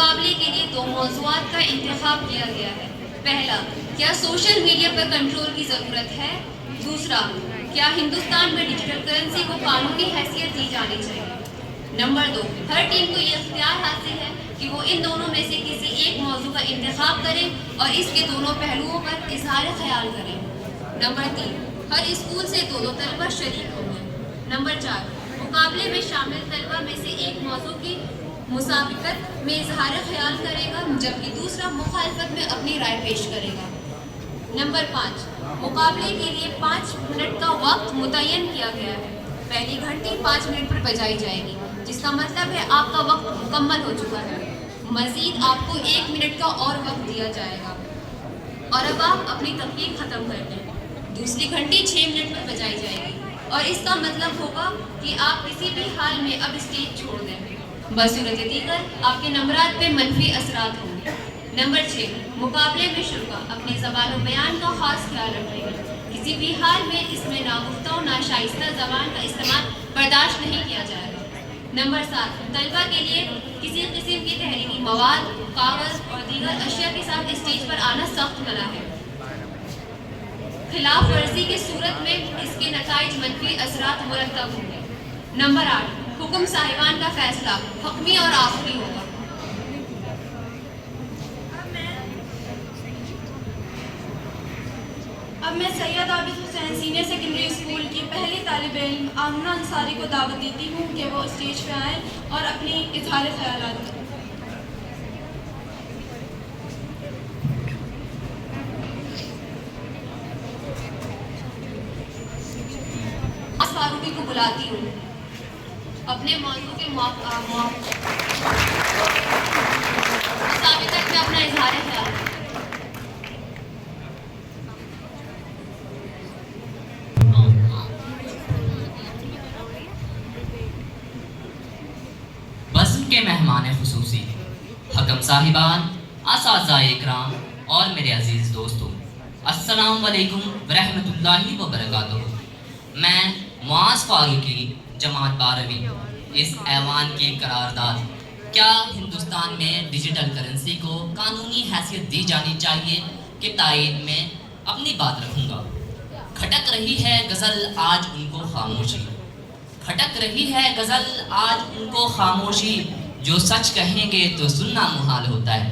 مقابلے کے لیے دو موضوعات کا انتخاب کیا گیا ہے۔ پہلا، کیا سوشل میڈیا پر کنٹرول کی ضرورت ہے؟ دوسرا، کیا ہندوستان میں ڈیجیٹل کرنسی کو قانونی حیثیت دی جانی چاہیے؟ نمبر 2، ہر ٹیم کو یہ اختیار حاصل ہے کہ وہ ان دونوں میں سے کسی ایک موضوع کا انتخاب کرے اور اس کے دونوں پہلوؤں پر اظہار خیال کرے۔ نمبر 3، ہر اسکول سے دو طلبہ شریک ہوں گے۔ نمبر 4، مقابلے میں شامل طلبہ میں سے ایک موضوع کی مسابقت میں اظہار خیال کرے گا جبکہ دوسرا مخالفت میں اپنی رائے پیش کرے گا۔ نمبر 5، مقابلے کے لیے 5 منٹ کا وقت متعین کیا گیا ہے۔ پہلی گھنٹی 5 منٹ پر بجائی جائے گی، جس کا مطلب ہے آپ کا وقت مکمل ہو چکا ہے۔ مزید آپ کو 1 منٹ کا اور وقت دیا جائے گا اور اب آپ اپنی تحقیق ختم کر دیں۔ دوسری گھنٹی 6 منٹ پر بجائی جائے گی اور اس کا مطلب ہوگا کہ آپ کسی بھی حال میں اب اسٹیج چھوڑ دیں۔ بصورت دیگر آپ کے نمبرات پہ منفی اثرات ہوں گے۔ نمبر 6، مقابلے میں شرکا اپنی زبان و بیان کا خاص خیال رکھیں گے۔ کسی بھی حال میں اس میں ناگفتہ و ناشائستہ زبان کا استعمال برداشت نہیں کیا جائے گا۔ نمبر 7، طلبہ کے لیے کسی قسم کی تحریری مواد، کاغذ اور دیگر اشیاء کے ساتھ اسٹیج پر آنا سخت منع ہے۔ خلاف ورزی کی صورت میں اس کے نتائج منفی اثرات مرتب ہوں گے۔ نمبر 8، حکم صاحبان کا فیصلہ حتمی اور آخری ہوگا۔ اب میں سید عابد حسین سینئر سیکنڈری اسکول کی پہلی طالب علم آمنہ انصاری کو دعوت دیتی ہوں کہ وہ اسٹیج پہ آئیں اور اپنی اظہار خیالات کریں۔ فاروقی کو بلاتی ہوں اپنے موضوع کے مطابقت میں اپنا اظہار خیال۔ بزم کے مہمان خصوصی، حکم صاحبان، اساتذہ اکرام اور میرے عزیز دوستوں، السلام علیکم ورحمۃ اللہ وبرکاتہ۔ میں معاذ فاروقی، جماعت 12ویں، اس ایوان کی قرارداد کیا ہندوستان میں ڈیجیٹل کرنسی کو قانونی حیثیت دی جانی چاہیے کے تائید میں اپنی بات رکھوں گا۔ کھٹک رہی ہے غزل آج ان کو خاموشی، کھٹک رہی ہے غزل آج ان کو خاموشی، جو سچ کہیں گے تو سننا محال ہوتا ہے۔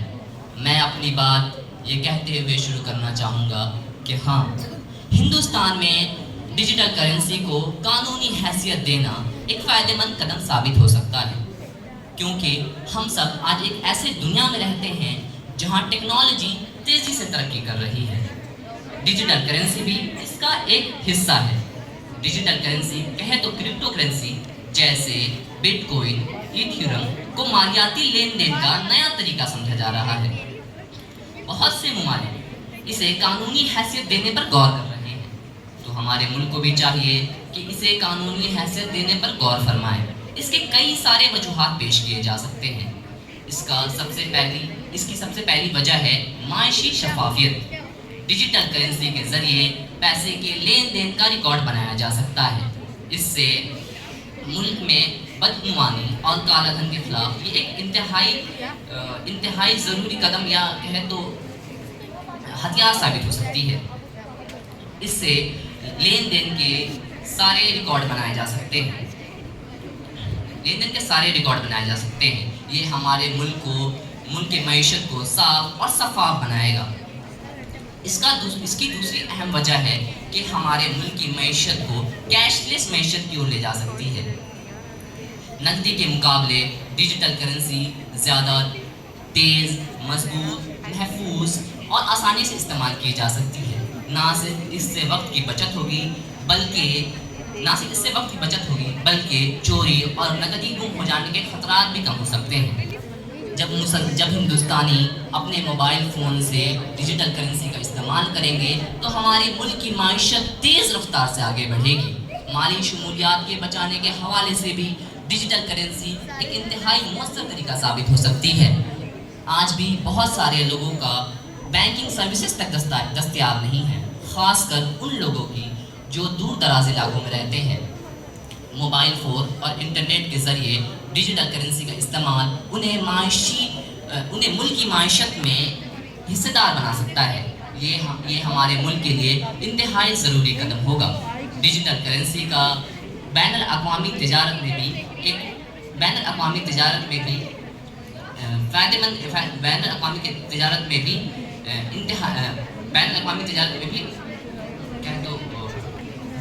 میں اپنی بات یہ کہتے ہوئے شروع کرنا چاہوں گا کہ ہاں، ہندوستان میں ڈیجیٹل کرنسی کو قانونی حیثیت دینا ایک فائدہ مند قدم ثابت ہو سکتا ہے، کیونکہ ہم سب آج ایک ایسے دنیا میں رہتے ہیں جہاں ٹیکنالوجی تیزی سے ترقی کر رہی ہے۔ ڈیجیٹل کرنسی بھی اس کا ایک حصہ ہے۔ ڈیجیٹل کرنسی کہے تو کرپٹو کرنسی جیسے بٹ کوئن، ایتھیرم کو مالیاتی لین دین کا نیا طریقہ سمجھا جا رہا ہے۔ بہت سے ممالک اسے قانونی حیثیت دینے پر غور کر رہے ہیں، تو ہمارے ملک کو بھی چاہیے کہ اسے قانونی حیثیت دینے پر غور فرمائے۔ اس کے کئی سارے وجوہات پیش کیے جا سکتے ہیں۔ اس کی سب سے پہلی وجہ ہے معاشی شفافیت۔ ڈیجیٹل کرنسی کے ذریعے پیسے کے لین دین کا ریکارڈ بنایا جا سکتا ہے۔ اس سے ملک میں بدعنوانی اور کالا دھن کے خلاف یہ ایک انتہائی ضروری قدم یا کہے تو ہتھیار ثابت ہو سکتی ہے۔ اس سے لین دین کے سارے ریکارڈ بنائے جا سکتے ہیں۔ یہ ہمارے ملک کی معیشت کو صاف اور شفاف بنائے گا۔ اس کی دوسری اہم وجہ ہے کہ ہمارے ملک کی معیشت کو کیش لیس معیشت کی اور لے جا سکتی ہے۔ نقدی کے مقابلے ڈیجیٹل کرنسی زیادہ تیز، مضبوط، محفوظ اور آسانی سے استعمال کی جا سکتی ہے۔ نہ صرف اس سے وقت کی بچت ہوگی بلکہ چوری اور نقدی گم ہو جانے کے خطرات بھی کم ہو سکتے ہیں۔ جب ہندوستانی اپنے موبائل فون سے ڈیجیٹل کرنسی کا استعمال کریں گے تو ہمارے ملک کی معیشت تیز رفتار سے آگے بڑھے گی۔ مالی شمولیات کے بچانے کے حوالے سے بھی ڈیجیٹل کرنسی ایک انتہائی مؤثر طریقہ ثابت ہو سکتی ہے۔ آج بھی بہت سارے لوگوں کا بینکنگ سروسز تک دستیاب نہیں ہے، خاص کر ان لوگوں کی جو دور دراز علاقوں میں رہتے ہیں۔ موبائل فون اور انٹرنیٹ کے ذریعے ڈیجیٹل کرنسی کا استعمال انہیں معاشی انہیں ملک کی معیشت میں حصے دار بنا سکتا ہے۔ یہ ہمارے ملک کے لیے انتہائی ضروری قدم ہوگا۔ ڈیجیٹل کرنسی کا بین الاقوامی تجارت میں بھی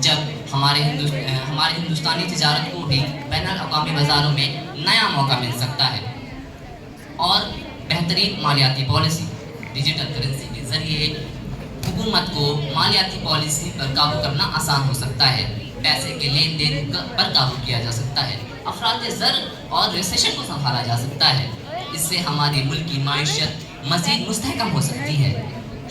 جب ہمارے ہندوستانی تجارت کو بھی بین الاقوامی بازاروں میں نیا موقع مل سکتا ہے۔ اور بہترین مالیاتی پالیسی، ڈیجیٹل کرنسی کے ذریعے حکومت کو مالیاتی پالیسی پر قابو کرنا آسان ہو سکتا ہے، پیسے کے لین دین پر قابو کیا جا سکتا ہے، افراط زر اور ریسیشن کو سنبھالا جا سکتا ہے۔ اس سے ہماری ملک کی معیشت مزید مستحکم ہو سکتی ہے۔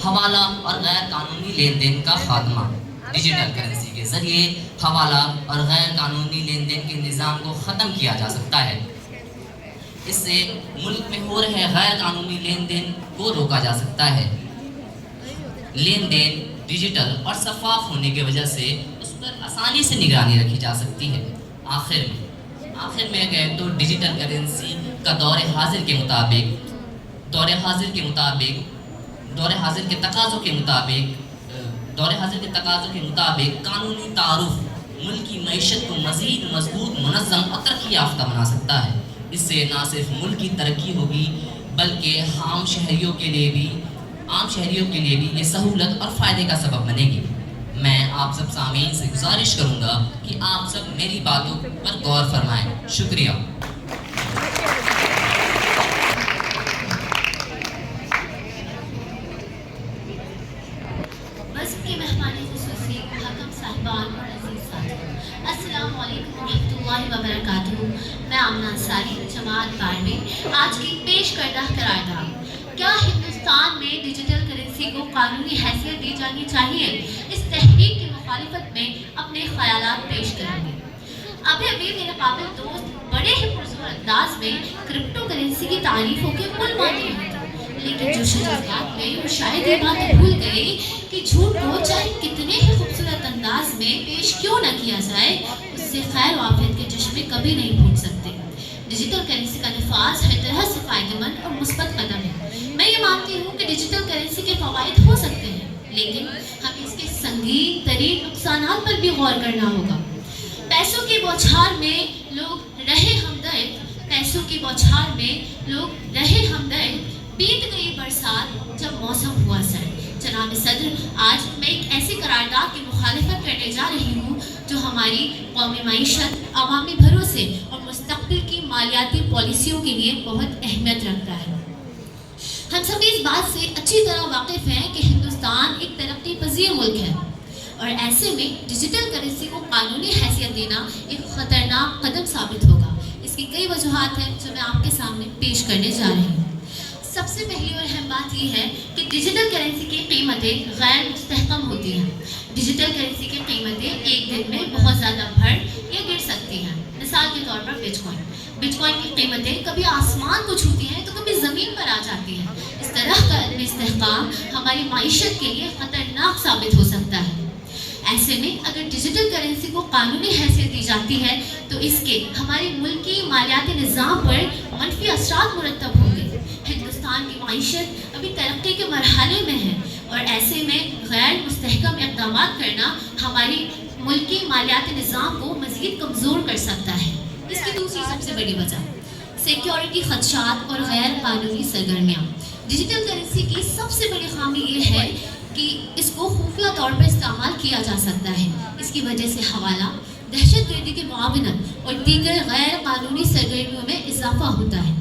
حوالہ اور غیر قانونی لین دین کا خاتمہ، ڈیجیٹل کرنسی کے ذریعے حوالہ اور غیر قانونی لین دین کے نظام کو ختم کیا جا سکتا ہے۔ اس سے ملک میں ہو رہے غیر قانونی لین دین کو روکا جا سکتا ہے۔ لین دین ڈیجیٹل اور شفاف ہونے کی وجہ سے اس پر آسانی سے نگرانی رکھی جا سکتی ہے۔ آخر میں کہیں تو ڈیجیٹل کرنسی کا دور حاضر کے تقاضوں کے مطابق قانونی تعارف ملک کی معیشت کو مزید مضبوط، منظم اور ترقی یافتہ بنا سکتا ہے۔ اس سے نہ صرف ملک کی ترقی ہوگی بلکہ عام شہریوں کے لیے بھی یہ سہولت اور فائدے کا سبب بنے گی۔ میں آپ سب سامعین سے گزارش کروں گا کہ آپ سب میری باتوں پر غور فرمائیں۔ شکریہ۔ مذہب کے مہمان خصوصی، حکم صاحبان اور عزیز ساتھیوں، السلام علیکم ورحمۃ اللہ وبرکاتہ۔ میں آمنہ انصاری، جماعت 12 آج کی پیش کردہ قرارداد کیا ہندوستان میں ڈیجیٹل کرنسی کو قانونی حیثیت دی جانی چاہیے، اس تحریک کی مخالفت میں اپنے خیالات پیش کریں گے۔ ابھی میرے قابل دوست بڑے ہی پرزور انداز میں کرپٹو کرنسی کی تعریفوں کے پل باندھے ہوئے تھے، لیکن جو شجاعت میں وہ شاید یہ بات بھول گئی کہ جھوٹ کو چاہے کتنے ہی خوبصورت انداز میں پیش کیوں نہ کیا جائے، اس سے خیر و عافیت کے چشمے کبھی نہیں پھوٹ سکتے۔ ڈیجیٹل کرنسی کا نفاذ ہر طرح سے فائدہ مند اور مثبت قدم ہے۔ میں یہ مانتی ہوں کہ ڈیجیٹل کرنسی کے فوائد ہو سکتے ہیں، لیکن ہمیں اس کے سنگین ترین نقصانات پر بھی غور کرنا ہوگا۔ پیسوں کی بوچھار میں لوگ رہے ہمدرد، بیت گئی برسات جب موسم ہوا سرد۔ جناب صدر، آج میں ایک ایسی قرارداد کی مخالفت کرنے جا رہی ہوں جو ہماری قومی معیشت، عوامی بھروسے اور مستقبل کی مالیاتی پالیسیوں کے لیے بہت اہمیت رکھتا ہے۔ ہم سبھی اس بات سے اچھی طرح واقف ہیں کہ ہندوستان ایک ترقی پذیر ملک ہے، اور ایسے میں ڈیجیٹل کرنسی کو قانونی حیثیت دینا ایک خطرناک قدم ثابت ہوگا۔ اس کی کئی وجوہات ہیں جو میں آپ کے سامنے پیش کرنے جا رہی ہوں۔ سب سے پہلی اور اہم بات یہ ہے کہ ڈیجیٹل کرنسی کی قیمتیں غیر مستحکم ہوتی ہیں۔ ڈیجیٹل کرنسی کی قیمتیں ایک دن میں بہت زیادہ بڑھ یا گر سکتی ہیں۔ مثال کے طور پر بٹ کوائن کی قیمتیں کبھی آسمان کو چھوتی ہیں تو کبھی زمین پر آ جاتی ہیں۔ اس طرح کا عدم استحکام ہماری معیشت کے لیے خطرناک ثابت ہو سکتا ہے۔ ایسے میں اگر ڈیجیٹل کرنسی کو قانونی حیثیت دی جاتی ہے تو اس کے ہمارے ملکی مالیاتی نظام پر منفی اثرات مرتب ہوں گے۔ ہندوستان کی معیشت ابھی ترقی کے مرحلے میں ہے، اور ایسے میں غیر مستحکم اقدامات کرنا ہماری ملکی مالیاتی نظام کو مزید کمزور کر سکتا ہے۔ اس کی دوسری سب سے بڑی وجہ سیکیورٹی خدشات اور غیر قانونی سرگرمیاں۔ ڈیجیٹل کرنسی کی سب سے بڑی خامی یہ ہے کہ اس کو خفیہ طور پر استعمال کیا جا سکتا ہے۔ اس کی وجہ سے حوالہ، دہشت گردی کی معاونت اور دیگر غیر قانونی سرگرمیوں میں اضافہ ہوتا ہے۔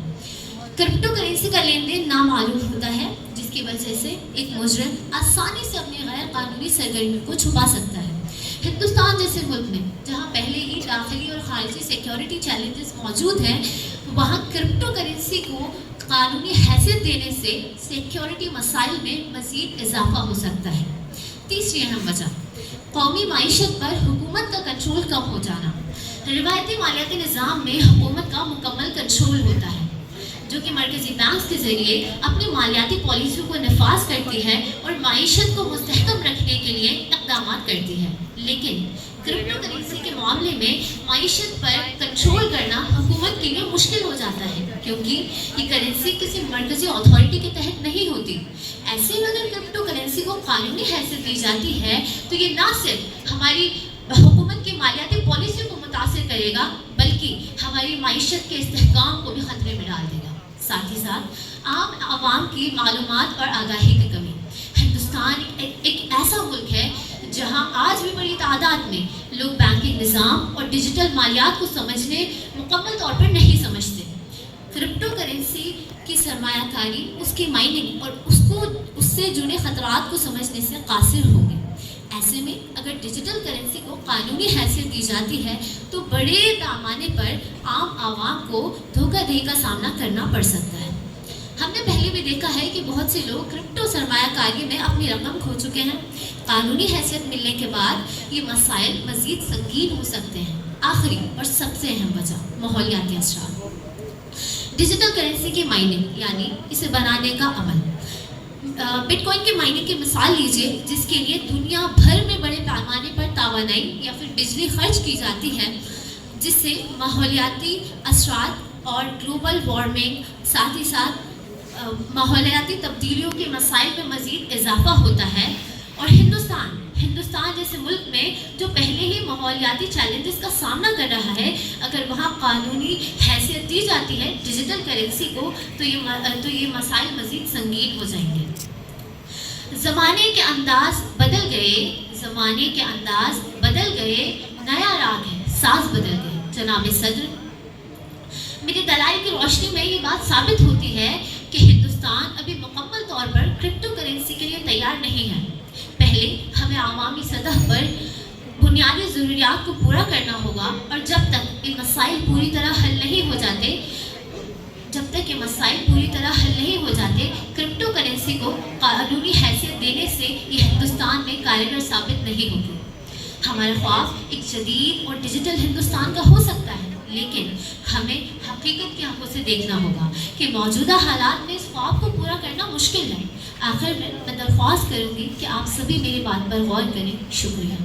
کرپٹو کرنسی کا لین دین نامعلوم ہوتا ہے، جس کی وجہ سے ایک مجرم آسانی سے اپنی غیر قانونی سرگرمیوں کو چھپا سکتا ہے۔ ہندوستان جیسے ملک میں جہاں پہلے ہی داخلی اور خارجی سیکیورٹی چیلنجز موجود ہیں، وہاں کرپٹو کرنسی کو قانونی حیثیت دینے سے سیکیورٹی مسائل میں مزید اضافہ ہو سکتا ہے۔ تیسری اہم وجہ قومی معیشت پر حکومت کا کنٹرول کم ہو جانا۔ روایتی مالیاتی نظام میں حکومت کا مکمل کنٹرول ہوتا ہے، جو کہ مرکزی بینکس کے ذریعے اپنی مالیاتی پالیسیوں کو نفاذ کرتی ہے اور معیشت کو مستحکم رکھنے کے لیے اقدامات کرتی ہے۔ لیکن کرپٹو کرنسی کے معاملے میں معیشت پر کنٹرول کرنا حکومت کے لیے مشکل ہو جاتا ہے، کیونکہ یہ کرنسی کسی مرکزی اتھارٹی کے تحت نہیں ہوتی۔ ایسے میں اگر کرپٹو کرنسی کو قانونی حیثیت دی جاتی ہے تو یہ نہ صرف ہماری حکومت کی مالیاتی پالیسی کو متاثر کرے گا بلکہ ہماری معیشت کے استحکام کو بھی خطرے میں ڈال دے گا۔ ساتھ ہی ساتھ عام عوام کی معلومات اور آگاہی کی کمی۔ ہندوستان ایک ایسا ملک ہے جہاں آج بھی بڑی تعداد میں لوگ بینکنگ نظام اور ڈیجیٹل مالیات کو سمجھنے مکمل طور پر نہیں سمجھتے۔ کرپٹو کرنسی کی سرمایہ کاری، اس کی مائننگ اور اس سے جڑے خطرات کو سمجھنے سے قاصر ہوں گے۔ ایسے میں اگر ڈیجیٹل کرنسی کو قانونی حیثیت دی جاتی ہے تو بڑے پیمانے پر عام عوام کو دھوکہ دہی کا سامنا کرنا پڑ سکتا ہے۔ ہم نے پہلے بھی دیکھا ہے کہ بہت سے لوگ کرپٹو سرمایہ کاری میں اپنی رقم کھو چکے ہیں۔ قانونی حیثیت ملنے کے بعد یہ مسائل مزید سنگین ہو سکتے ہیں۔ آخری اور سب سے اہم وجہ ماحولیاتی اثرات۔ ڈیجیٹل کرنسی کی مائننگ یعنی اسے بنانے کا عمل۔ بٹ کوائن کی مائننگ کی مثال لیجئے، جس کے لیے دنیا بھر میں بڑے پیمانے پر توانائی یا پھر بجلی خرچ کی جاتی ہے، جس سے ماحولیاتی اثرات اور گلوبل وارمنگ، ساتھ ہی ساتھ ماحولیاتی تبدیلیوں کے مسائل میں مزید اضافہ ہوتا ہے۔ اور ہندوستان جیسے ملک میں جو پہلے ہی ماحولیاتی چیلنجز کا سامنا کر رہا ہے، اگر وہاں قانونی حیثیت دی جاتی ہے ڈیجیٹل کرنسی کو تو یہ مسائل مزید سنگین ہو جائیں گے۔ زمانے کے انداز بدل گئے، نیا راگ ہے، ساز بدل گئے۔ جناب صدر، میری دلائل کی روشنی میں یہ بات ثابت ہوتی ہے کہ ہندوستان ابھی مکمل طور پر کرپٹو کرنسی کے لیے تیار نہیں ہے۔ پہلے ہمیں عوامی سطح پر بنیادی ضروریات کو پورا کرنا ہوگا، اور جب تک یہ مسائل پوری طرح حل نہیں ہو جاتے کرپٹو کرنسی کو قانونی حیثیت دینے سے یہ ہندوستان میں کارگر ثابت نہیں ہوگی۔ ہمارا خواب ایک جدید اور ڈیجیٹل ہندوستان کا ہو سکتا ہے، لیکن ہمیں حقیقت کی آنکھوں سے دیکھنا ہوگا کہ موجودہ حالات میں اس خواب کو پورا کرنا مشکل ہے۔ آخر میں درخواست کروں گی کہ آپ سبھی میری بات پر غور کریں۔ شکریہ۔